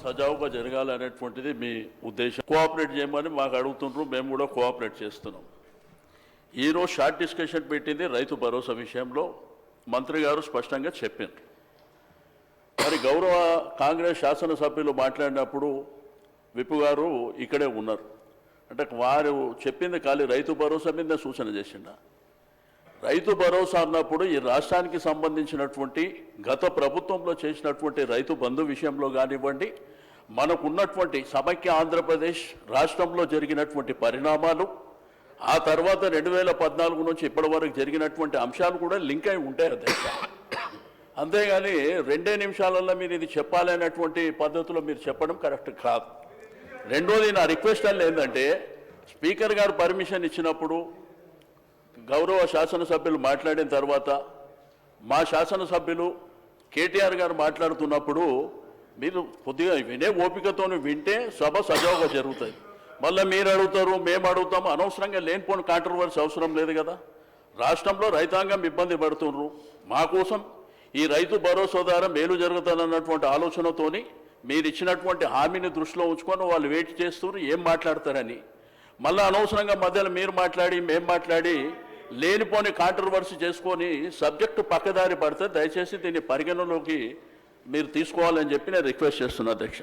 సజావుగా జరగాలనేటువంటిది మీ ఉద్దేశం. కోఆపరేట్ చేయమని మాకు అడుగుతుండ్రు, మేము కూడా కోఆపరేట్ చేస్తున్నాం. ఈరోజు షార్ట్ డిస్కషన్ పెట్టింది రైతు భరోసా విషయంలో మంత్రి గారు స్పష్టంగా చెప్పారు. మరి గౌరవ కాంగ్రెస్ శాసనసభ్యులు మాట్లాడినప్పుడు విపు గారు ఇక్కడే ఉన్నారు. అంటే వారు చెప్పింది ఖాళీ రైతు భరోసా మీద సూచన చేసిండ. రైతు భరోసా అన్నప్పుడు ఈ రాష్ట్రానికి సంబంధించినటువంటి గత ప్రభుత్వంలో చేసినటువంటి రైతు బంధు విషయంలో కానివ్వండి, మనకున్నటువంటి సమైక్య ఆంధ్రప్రదేశ్ రాష్ట్రంలో జరిగినటువంటి పరిణామాలు, ఆ తర్వాత 2014 నుంచి ఇప్పటి వరకు జరిగినటువంటి అంశాలు కూడా లింక్ అయి ఉంటాయి అధ్యక్ష. అంతేగాని 2 నిమిషాలలో మీరు ఇది చెప్పాలనేటువంటి పద్ధతిలో మీరు చెప్పడం కరెక్ట్ కాదు. రెండోది, నా రిక్వెస్ట్ అని ఏంటంటే, స్పీకర్ గారు పర్మిషన్ ఇచ్చినప్పుడు గౌరవ శాసనసభ్యులు మాట్లాడిన తర్వాత మా శాసనసభ్యులు కేటీఆర్ గారు మాట్లాడుతున్నప్పుడు మీరు కొద్దిగా వినే ఓపికతో వింటే సభ సజావుగా జరుగుతుంది. మళ్ళీ మీరు అడుగుతారు, మేము అడుగుతాము, అనవసరంగా లేనిపోని కాంట్రవర్సీ అవసరం లేదు కదా. రాష్ట్రంలో రైతాంగం ఇబ్బంది పడుతున్నారు. మా కోసం ఈ రైతు భరోసా ద్వారా మేలు జరుగుతుందన్నటువంటి ఆలోచనతోని మీరు ఇచ్చినటువంటి హామీని దృష్టిలో ఉంచుకొని వాళ్ళు వెయిట్ చేస్తున్నారు ఏం మాట్లాడతారని. మళ్ళీ అనవసరంగా మధ్యలో మీరు మాట్లాడి మేము మాట్లాడి లేనిపోని కాంట్రవర్సీ చేసుకొని సబ్జెక్టు పక్కదారి పడితే దయచేసి దీన్ని పరిగణలోకి మీరు తీసుకోవాలని చెప్పి నేను రిక్వెస్ట్ చేస్తున్నా అధ్యక్ష.